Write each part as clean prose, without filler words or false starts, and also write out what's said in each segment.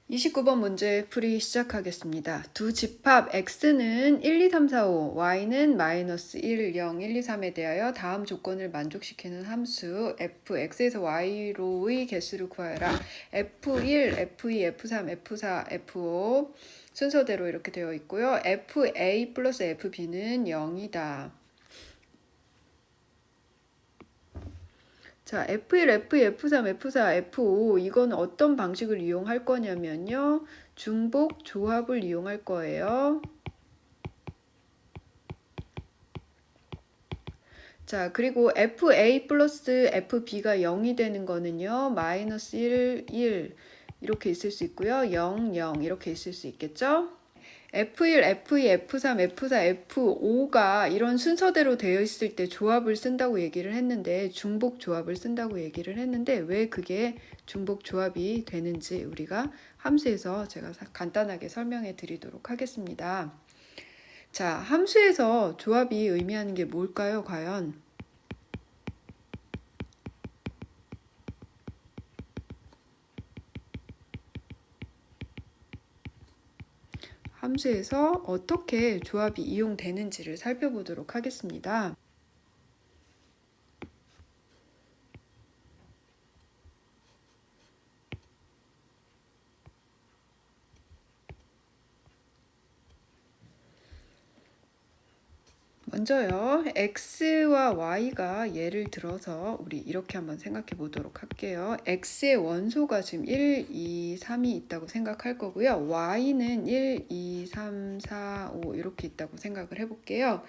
29번 문제 풀이 시작하겠습니다. 두 집합 x는 1, 2, 3, 4, 5, y는 마이너스 1, 0, 1, 2, 3에 대하여 다음 조건을 만족시키는 함수 fx에서 y로의 개수를 구하여라. f1, f2, f3, f4, f5 순서대로 이렇게 되어 있고요. fa 플러스 fb는 0이다. 자, F1, F2, F3, F4, F5 이건 어떤 방식을 이용할 거냐면요. 중복 조합을 이용할 거예요. 자, 그리고 FA 플러스 FB가 0이 되는 거는요. 마이너스 1, 1 이렇게 있을 수 있고요. 0, 0 이렇게 있을 수 있겠죠? F1, F2, F3, F4, F5가 이런 순서대로 되어 있을 때 조합을 쓴다고 얘기를 했는데 중복 조합을 쓴다고 얘기를 했는데 왜 그게 중복 조합이 되는지 우리가 함수에서 제가 간단하게 설명해 드리도록 하겠습니다. 자, 함수에서 조합이 의미하는 게 뭘까요, 과연? 함수에서 어떻게 조합이 이용되는지를 살펴보도록 하겠습니다. 먼저요, x와 y가 예를 들어서 우리 이렇게 한번 생각해 보도록 할게요. x의 원소가 지금 1, 2, 3이 있다고 생각할 거고요. y는 1, 2, 3, 4, 5 이렇게 있다고 생각을 해볼게요.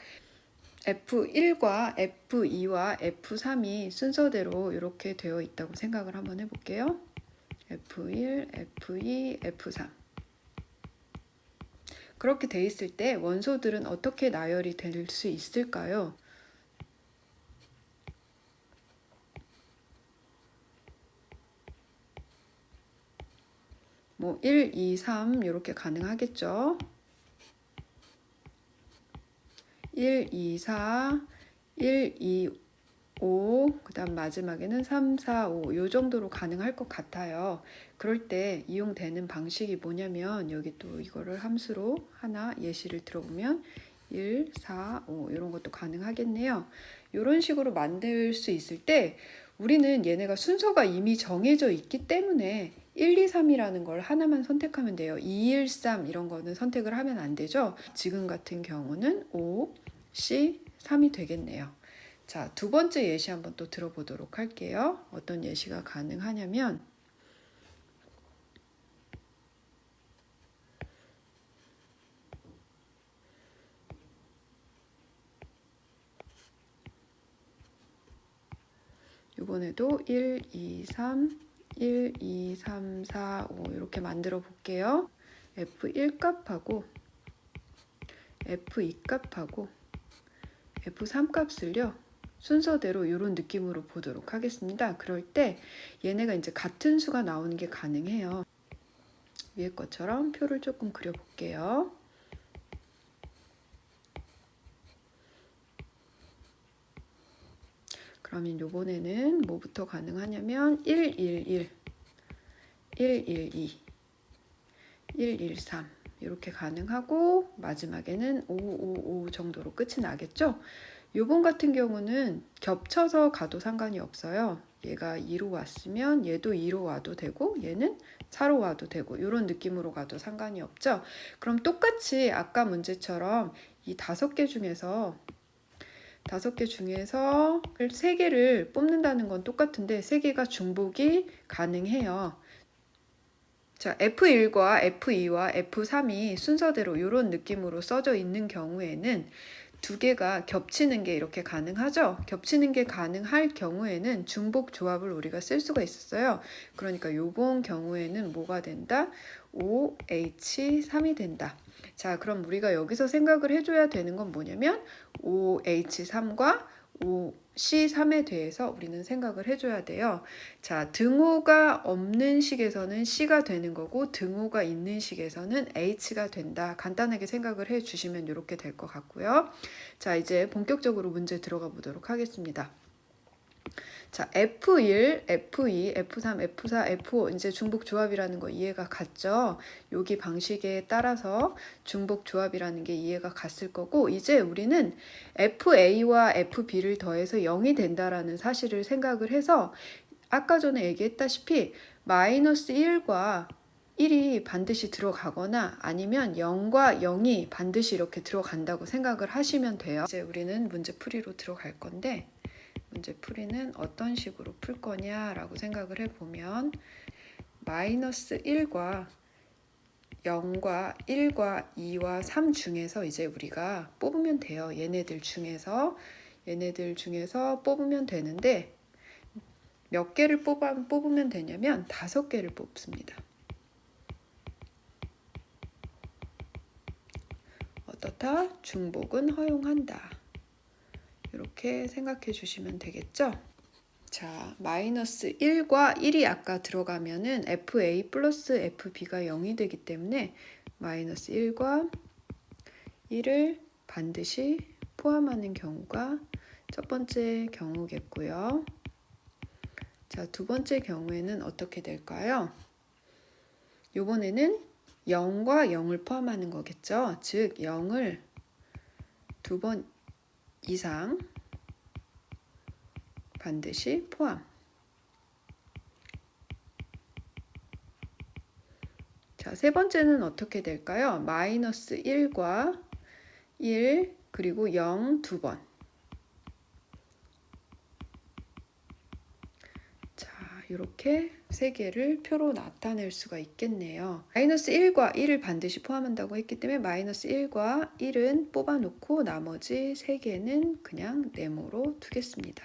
F1과 F2와 F3이 순서대로 이렇게 되어 있다고 생각을 한번 해볼게요. F1, F2, F3 그렇게 돼 있을 때 원소들은 어떻게 나열이 될 수 있을까요? 뭐 1, 2, 3 이렇게 가능하겠죠. 1, 2, 4, 1, 2, 5, 그 다음 마지막에는 3, 4, 5 요 정도로 가능할 것 같아요. 그럴 때 이용되는 방식이 뭐냐면 여기 또 이거를 함수로 하나 예시를 들어보면 1, 4, 5 이런 것도 가능하겠네요. 이런 식으로 만들 수 있을 때 우리는 얘네가 순서가 이미 정해져 있기 때문에 1, 2, 3이라는 걸 하나만 선택하면 돼요. 2, 1, 3 이런 거는 선택을 하면 안 되죠. 지금 같은 경우는 5, C, 3이 되겠네요. 자, 두 번째 예시 한번 또 들어보도록 할게요. 어떤 예시가 가능하냐면 이번에도 1, 2, 3, 1, 2, 3, 4, 5 이렇게 만들어 볼게요. F1 값하고 F2 값하고 F3 값을요. 순서대로 이런 느낌으로 보도록 하겠습니다. 그럴 때 얘네가 이제 같은 수가 나오는 게 가능해요. 위에 것처럼 표를 조금 그려볼게요. 그러면 요번에는 뭐부터 가능하냐면 1, 1, 1, 1, 1, 2, 1, 1, 3 이렇게 가능하고 마지막에는 5, 5, 5 정도로 끝이 나겠죠? 요번 같은 경우는 겹쳐서 가도 상관이 없어요. 얘가 2로 왔으면 얘도 2로 와도 되고 얘는 4로 와도 되고 이런 느낌으로 가도 상관이 없죠. 그럼 똑같이 아까 문제처럼 이 5개 중에서 3개를 뽑는다는 건 똑같은데 3개가 중복이 가능해요. 자, F1과 F2와 F3이 순서대로 이런 느낌으로 써져 있는 경우에는 두 개가 겹치는 게 이렇게 가능하죠. 겹치는 게 가능할 경우에는 중복 조합을 우리가 쓸 수가 있었어요. 그러니까 이번 경우에는 뭐가 된다? OH3이 된다. 자, 그럼 우리가 여기서 생각을 해줘야 되는 건 뭐냐면 OH3과 C3에 대해서 우리는 생각을 해줘야 돼요. 자, 등호가 없는 식에서는 C가 되는 거고 등호가 있는 식에서는 H가 된다. 간단하게 생각을 해주시면 이렇게 될 것 같고요. 자, 이제 본격적으로 문제 들어가 보도록 하겠습니다. 자, F1, F2, F3, F4, F5 이제 중복 조합이라는 거 이해가 갔죠? 여기 방식에 따라서 중복 조합이라는 게 이해가 갔을 거고 이제 우리는 FA와 FB를 더해서 0이 된다라는 사실을 생각을 해서 아까 전에 얘기했다시피 마이너스 1과 1이 반드시 들어가거나 아니면 0과 0이 반드시 이렇게 들어간다고 생각을 하시면 돼요. 이제 우리는 문제 풀이로 들어갈 건데 문제 풀이는 어떤 식으로 풀 거냐라고 생각을 해보면 마이너스 1과 0과 1과 2와 3 중에서 이제 우리가 뽑으면 돼요. 얘네들 중에서 뽑으면 되는데 몇 개를 뽑으면 되냐면 5개를 뽑습니다. 어떻다? 중복은 허용한다. 이렇게 생각해 주시면 되겠죠? 자, 마이너스 1과 1이 아까 들어가면은 FA 플러스 FB가 0이 되기 때문에 마이너스 1과 1을 반드시 포함하는 경우가 첫 번째 경우겠고요. 자, 두 번째 경우에는 어떻게 될까요? 요번에는 0과 0을 포함하는 거겠죠? 즉 0을 2번 이상 반드시 포함. 자, 세 번째는 어떻게 될까요? 마이너스 1과 1 그리고 0 2번. 자, 이렇게 세 개를 표로 나타낼 수가 있겠네요. 마이너스 1과 1을 반드시 포함한다고 했기 때문에 마이너스 1과 1은 뽑아놓고 나머지 세 개는 그냥 네모로 두겠습니다.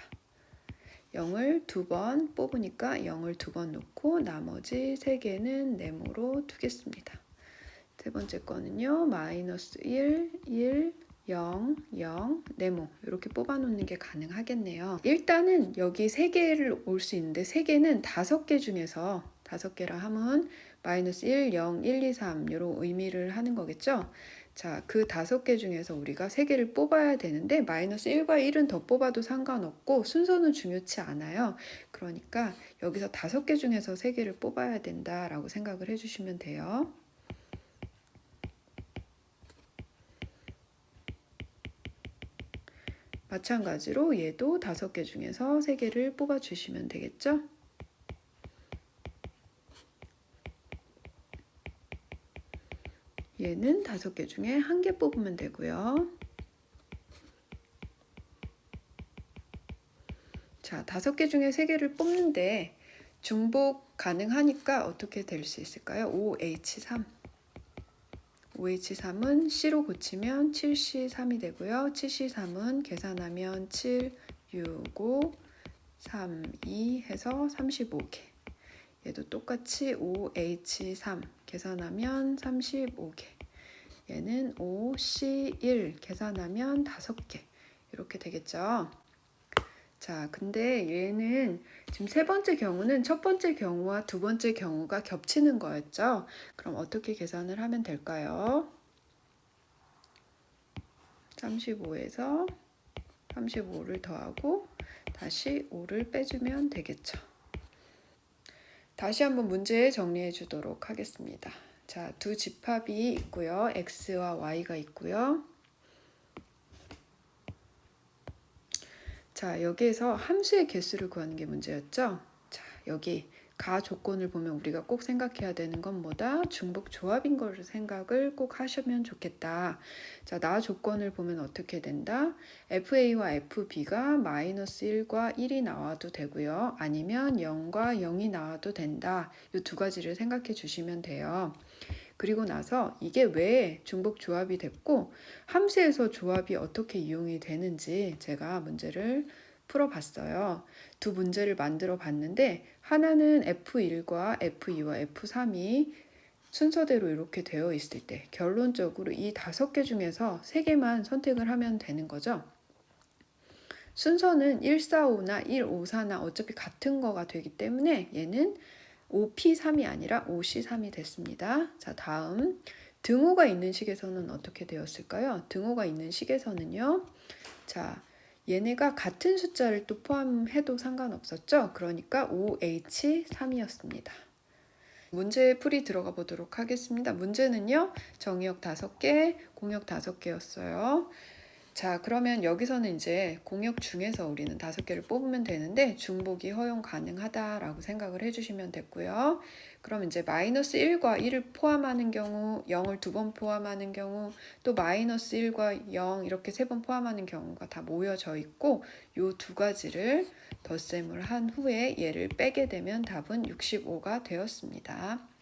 0을 2번 뽑으니까 0을 2번 놓고 나머지 3개는 네모로 두겠습니다. 세 번째 거는요. 마이너스 1, 1, 0, 0, 네모 이렇게 뽑아놓는 게 가능하겠네요. 일단은 여기 3개를 올 수 있는데 3개는 5개 중에서 5개라 하면 마이너스 1, 0, 1, 2, 3 이런 의미를 하는 거겠죠. 자, 그 5개 중에서 우리가 3개를 뽑아야 되는데 마이너스 1과 1은 더 뽑아도 상관없고 순서는 중요치 않아요. 그러니까 여기서 5개 중에서 3개를 뽑아야 된다라고 생각을 해주시면 돼요. 마찬가지로 얘도 5개 중에서 3개를 뽑아주시면 되겠죠? 얘는 5개 중에 1개 뽑으면 되고요. 자, 5개 중에 3개를 뽑는데 중복 가능하니까 어떻게 될 수 있을까요? OH3. OH3은 C로 고치면 7C3이 되고요. 7C3은 계산하면 7, 6, 5, 3, 2 해서 35개. 얘도 똑같이 OH3 계산하면 35개. 얘는 OC1 계산하면 5개. 이렇게 되겠죠. 자, 근데 얘는 지금 세 번째 경우는 첫 번째 경우와 두 번째 경우가 겹치는 거였죠. 그럼 어떻게 계산을 하면 될까요? 35에서 35를 더하고 다시 5를 빼주면 되겠죠. 다시 한번 문제 정리해 주도록 하겠습니다. 자, 두 집합이 있고요. X와 Y가 있고요. 자, 여기에서 함수의 개수를 구하는 게 문제였죠. 자, 여기 가 조건을 보면 우리가 꼭 생각해야 되는 건 뭐다? 중복 조합인 걸 생각을 꼭 하시면 좋겠다. 자, 나 조건을 보면 어떻게 된다? FA와 FB가 마이너스 1과 1이 나와도 되고요. 아니면 0과 0이 나와도 된다. 이 두 가지를 생각해 주시면 돼요. 그리고 나서 이게 왜 중복 조합이 됐고 함수에서 조합이 어떻게 이용이 되는지 제가 문제를 풀어봤어요. 두 문제를 만들어 봤는데 하나는 F1과 F2와 F3이 순서대로 이렇게 되어 있을 때 결론적으로 이 5개 중에서 3개만 선택을 하면 되는 거죠. 순서는 145나 154나 어차피 같은 거가 되기 때문에 얘는 5P3이 아니라 5C3이 됐습니다. 자, 다음 등호가 있는 식에서는 어떻게 되었을까요? 등호가 있는 식에서는요. 자, 얘네가 같은 숫자를 또 포함해도 상관없었죠. 그러니까 OH3이었습니다. 문제 풀이 들어가 보도록 하겠습니다. 문제는요, 정의역 5개, 공역 5개였어요. 자, 그러면 여기서는 이제 공역 중에서 우리는 5개를 뽑으면 되는데 중복이 허용 가능하다라고 생각을 해주시면 됐고요. 그럼 이제 마이너스 1과 1을 포함하는 경우, 0을 2번 포함하는 경우, 또 마이너스 1과 0 이렇게 3번 포함하는 경우가 다 모여져 있고, 요 두 가지를 덧셈을 한 후에 얘를 빼게 되면 답은 65가 되었습니다.